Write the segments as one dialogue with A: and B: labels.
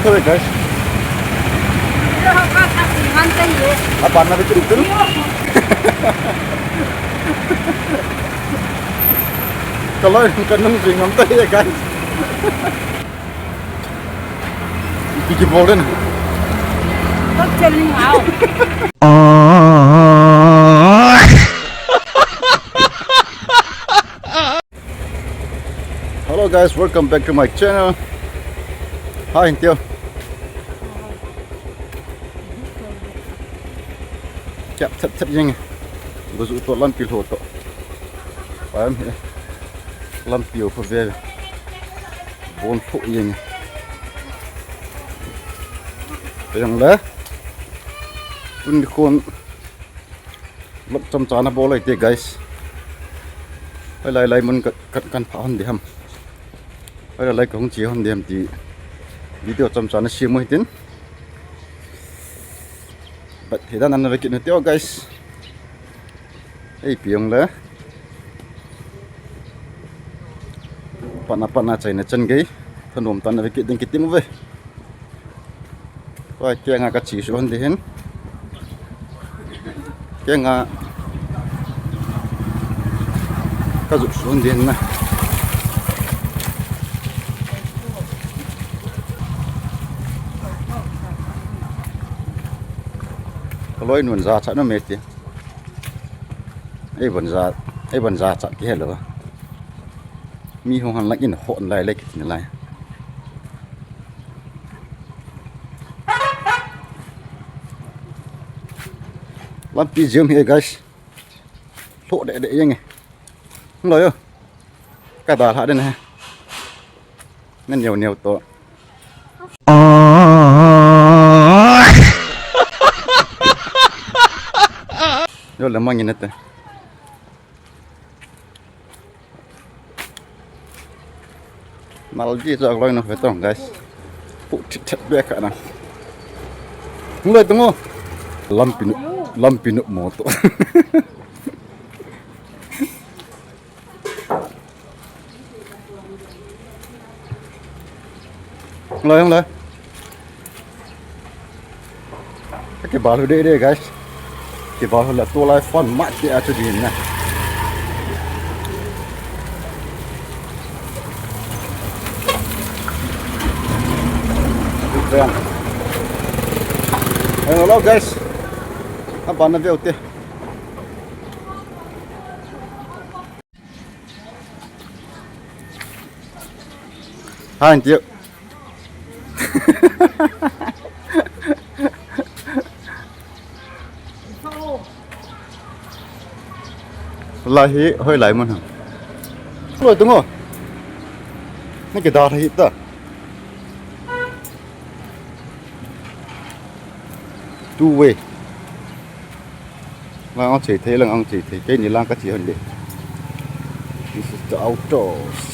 A: thôi guys. Apa na bikin itu? Kalau kan nungguin ngantai ya guys. Iki boleh nih. Hello guys, welcome back to my channel. Hi Tio. Chập nhanh. Gue dụ to lampi ho to. Paham ya? Lampi over there. Bon phụ nhanh. Yang lah. Tun kon lấp trong chán nó bó lại thế guys. Hay lại muốn cắt phá hơn đi ham. Hay lại cũng chỉ hơn đi ham thì video trong chán nó xia mới tin. But thì đang ăn về kiện tiêu guys. Hey piang lah. Pana cai na chân gay. Thân hồn tan về kiện đừng kitim về. Coi kia ngã cái chỉ số hơn đi hen. Kia ngã cái dụng số hơn đi hen na. Lối nuồn ra chắc nó mệt chứ. Ấy vẫn ra chắc cái hello. Mi không hành lạnh in hỗn lại lấy cái gì lại. Làm pi zoom here guys. Lộ để như này. Không nói không? Cả tòa hạ đây này. Nên nhiều to. Rồi là mang nhìn hết. Malah gì rồi lôi nó phải tông guys. Phụ chết bẹ cả nào. Không lời tunggu. Lampi nuk moto. Không lời. Cái bảo hồi đây guys. Cái bảo hồi là tua lại fun mát để cho đi nè. Hello guys. Apa na veo te? Hai anh chị. Lahi hơi lại mình hả? Rồi đúng không? Mấy cái đó thì ta. Two way. Là ông chỉ thấy là ông chỉ thấy cái này là cái gì hơn đấy. This is the outdoors.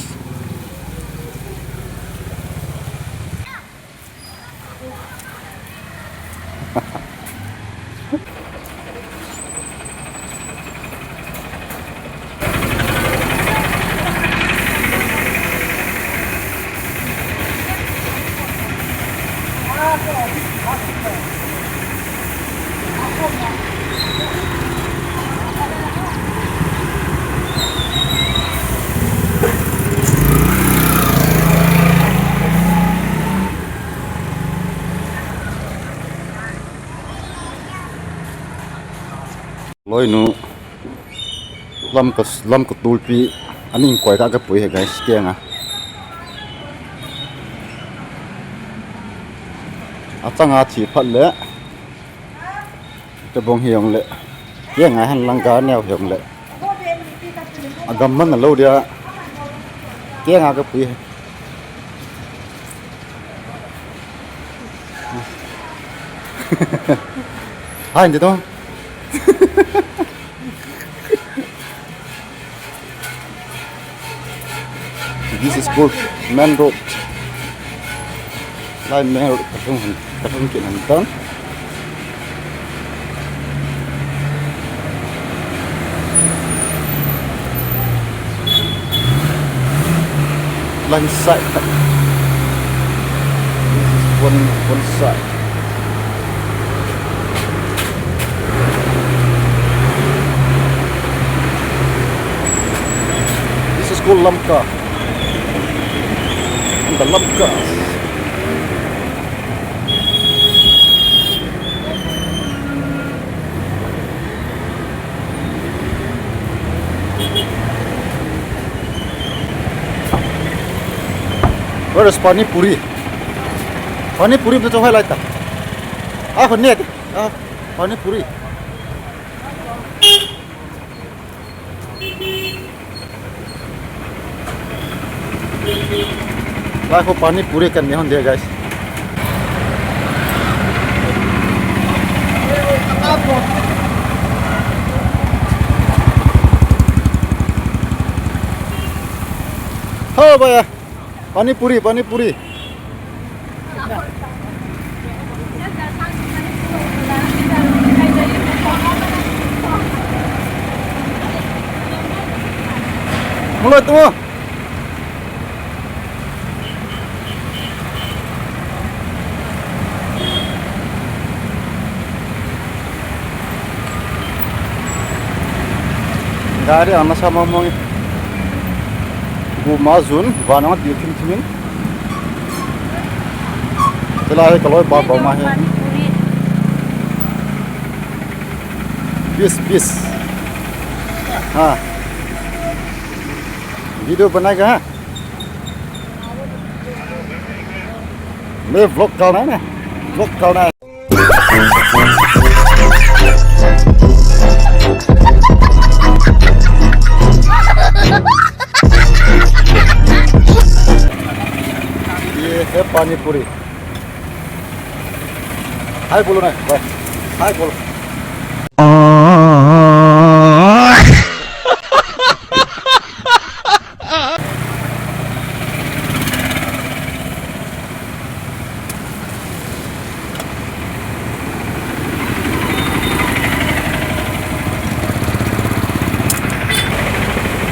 A: Loi nu lam ko tulpi aning koi ka ka pui he guys kenga atanga chi phat le te bong hiong le kenga han langka neo hiong le agam man lo dia kenga ka pui hai ndi to. This is called main road. Line main road katong kinantan. Line side. one side. This is called Lamka. And the Lamkas. Where is Pani Puri? Pani Puri betul hai laita. Ini ada. Pani Puri. Lah ko Pani Puri kan ni dia guys. Oh boy. Pani Puri. Mulai tuh. Dari anak sama ngomong Gumazun, wanang di tim-timin. Setelah kalau bawa mahnya. Bis. Video बनाएगा हाँ? मैं vlog करना है ना? Vlog करना है. ये है पानी पूरी. हाय बोलो ना, बाय. हाय बोलो.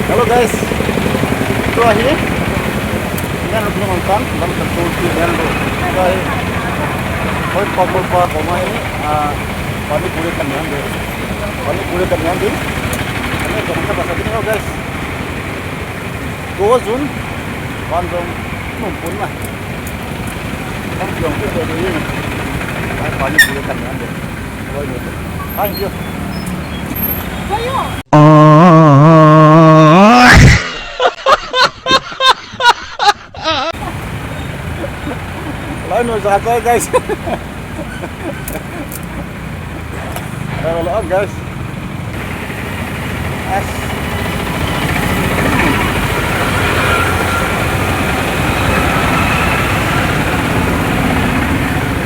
A: Halo guys, itu akhirnya kita harus nonton dan tertutup dan guys, koi popol poma ini pani puri kan nyambil, ini jangan bahasa ini oh guys, 2 Jun, Bandung mumpun lah, kan yang itu dari ini, pani puri kan nyambil, koi itu, ayo. Lain usaha guys. Lalu guys.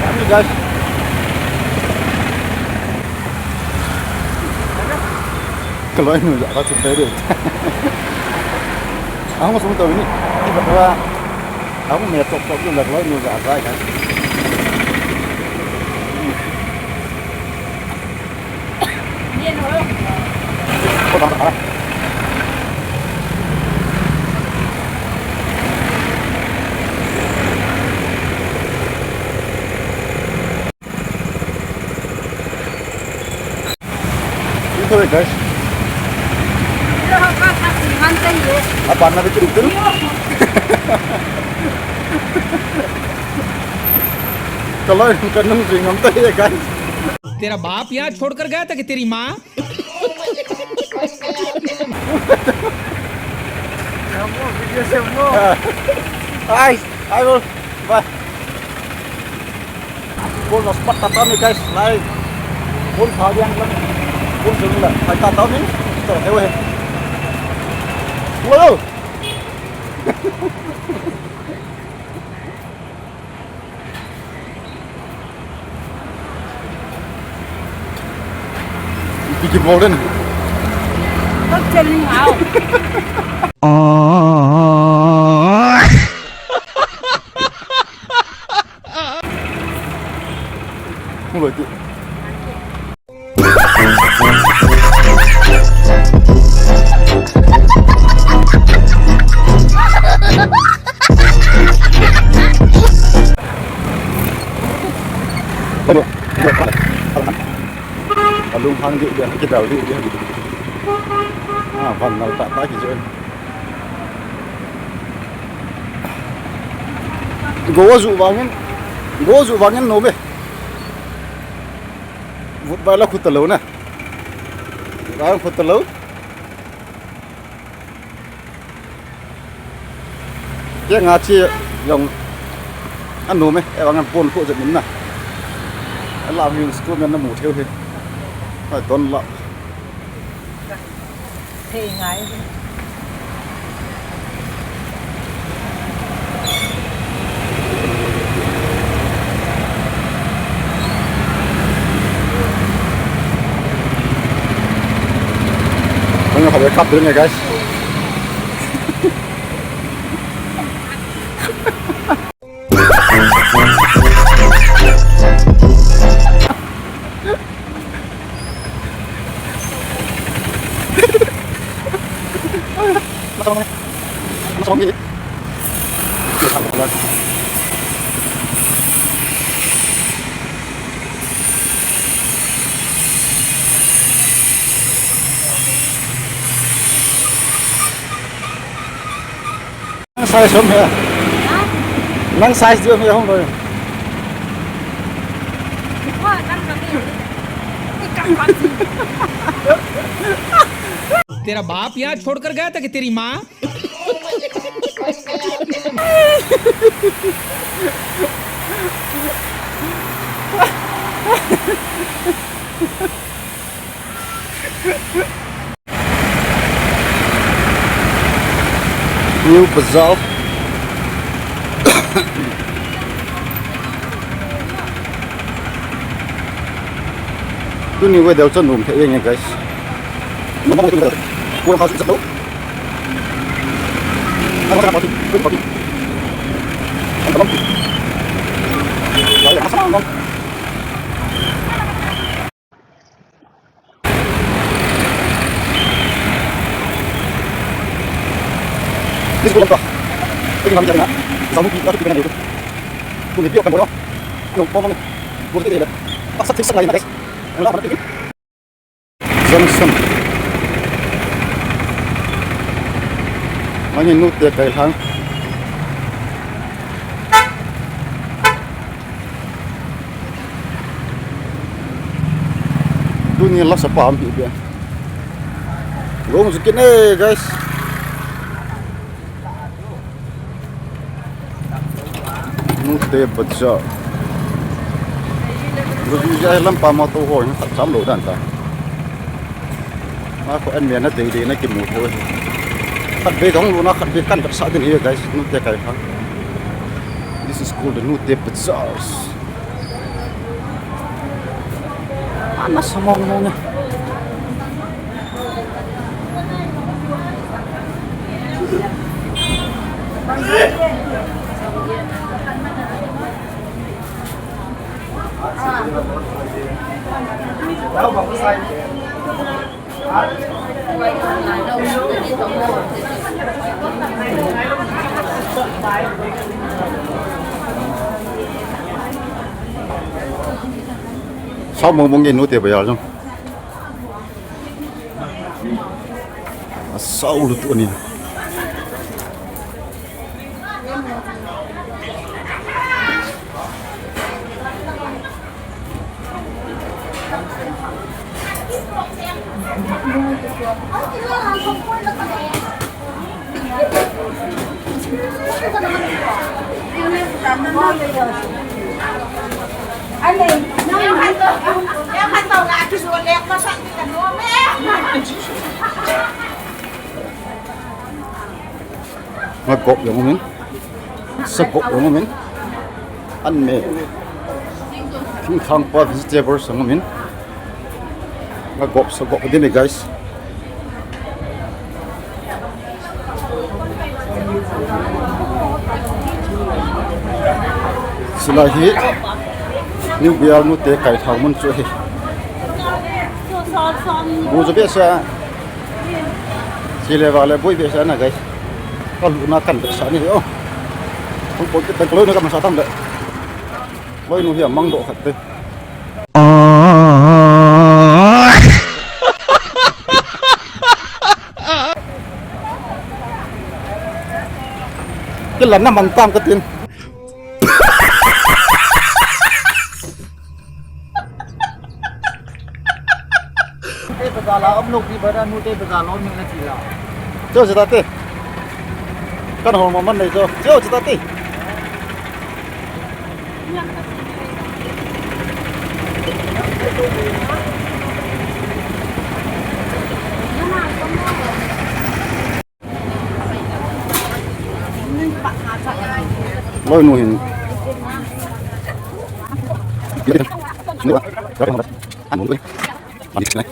A: Ini guys. Kalau ini udah kasih tadi. Aku mau tahu ini. Tiba-tiba aku metok-tok juga kalau ini udah ada kan. Iya nolong. Kok tak? Itu guys. Apa anda bikin itu? Kalau kan nungguin tuh ya guys.
B: तेरा बाप यहाँ छोड़कर गया था कि तेरी माँ?
A: Hai, ayo, bye. Pun nos pat tahu nih guys, naik. Pun bagian kan, pun sudah. Kita tahu nih, kita hewe. Wow. Bikin golden.
C: Không chân áo.
A: Mulai tu. hang di dia kita di dia van nal tak tak gitu gozu wangin no be vut bala khutalo na ram khutalo ya ngaci yang anu me ewangan pon ko jemin na làm như school men nó mù theo thế phải tuần lọ
C: thì ngày
A: Mình phải cắt được này guys. Nó gì? Sai sớm hả? Nắng sai dương không rồi.
B: तेरा बाप यहाँ छोड़कर गया था कि तेरी माँ?
A: New Bazaar. Tuh nih gue daun cenderung kayaknya guys. Ngomong itu udah kurang kasih satu. Apa apa sih? Apa sih? Apa? Lalu apa ngomong? Ini sebelum kah? Ini kami cari nak. Sama kita tu dengan itu. Tu ni biar kan boleh. Yang pomong. Boleh tidak? Pasal tiksa lain guys. Enggak apa-apa. Johnson. Anh nút tiệt cái thang dunia lah sepaham dia gue masukin guys nút tiệt baca gue juga lam pamatu hoi tak samlo dan tak aku enmian na tadi na kimut hoi khát về đóng luôn nó khát về căn vật xã đến here guys nút tiệt cái thang this is called the nút tiệt bazaars panas sama ngomongnya sao mà mong nhìn nuôi tiệp bây giờ không sao được tụi này
C: anh này em hay tàu lại cái ruột đẹp nó sẵn cái cần mua mẹ
A: nó cột giống không miếng sắp cột giống không miếng ăn mẹ kinh khang qua vegetables giống không miếng nó cột sắp cột cái này guys selahi New biar nu te kai thau mun chu hi bu chu biasa sile wale boy biasa na guys kalau na kan biasa ni oh không có cái tầng nó cầm sao tâm đấy boy nu hi mang độ thật đấy lan na mangtam katin.
D: Tê bờ gà là ấm lục đi bờ ra nuôi tê bờ gà lon mình là chỉ là
A: Cho chúng ta tê. Căn hồ mà mắn này cho. Cho chúng ta tê. Lôi nuôi hình. Nữa. Đó không đó. Ăn một cái. Ăn đi này.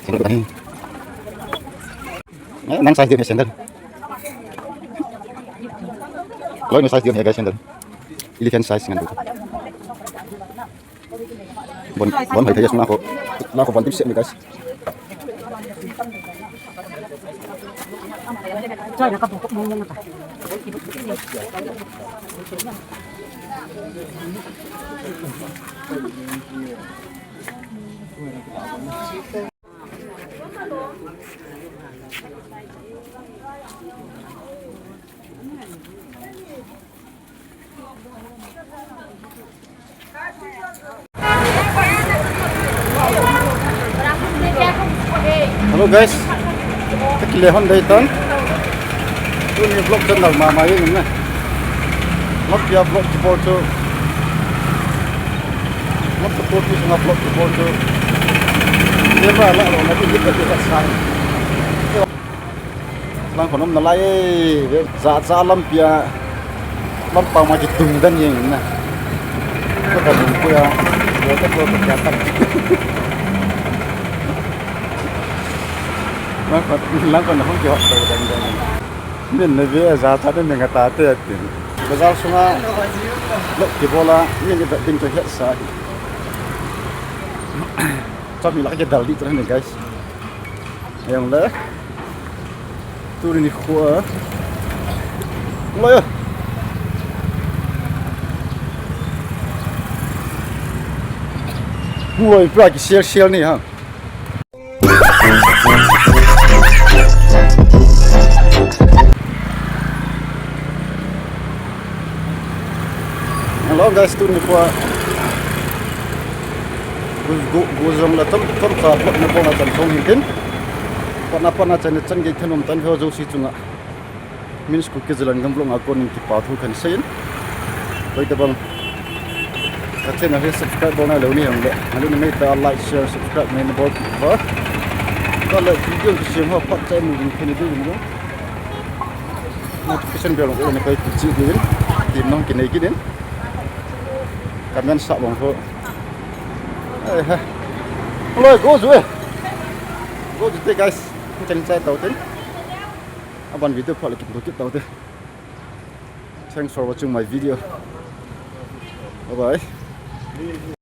A: Xin lỗi bạn. Nắng sai tiền hay sender. Lôi nuôi sai tiền hay cái sender. Elephant size ngan dulu. Bon hay thấy semua aku bantu sih nih guys. Halo guys, kekilihon dari ton. Ini vlog channel mama ini na. Vlog ya vlog jebol tu. Vlog betul tu sama vlog jebol tu. Dia malah kalau nanti kita tidak sang. Lang konom nalai za lampia lampang macam tungdan yang na. Kita kan punya kita perlu berjalan. Lang còn không chịu đầu đánh rồi mình là về giá thắt nên mình ta tê tiền bây giờ xuống lộc thì vô là những cái vật tinh cho hết sai cho mình lại cái đầu đi cho nên guys yang lẽ tôi đi khua lôi ngồi phải cái share này ha. Hello guys, tu ni kuah guzong la tom sa pot na pona chan thong hin pana chan chan ge thanom tan ho jo si chunga min school ke jalan gamblong akon ki pa thu khan sein bai ta bal ka chen na subscribe bona lo ni hang le halu ni mai ta like share subscribe mai na bol ba ka le video ki sim ho pat chai mu ni khani du ni notification bell ko ni kai chi din tim nong ki nei ki din kalian sak bang tu. Loi go zui. Go zui guys. Macam saya tahu tu. Aban video pula kita tahu tu. Thanks for watching my video. Bye bye.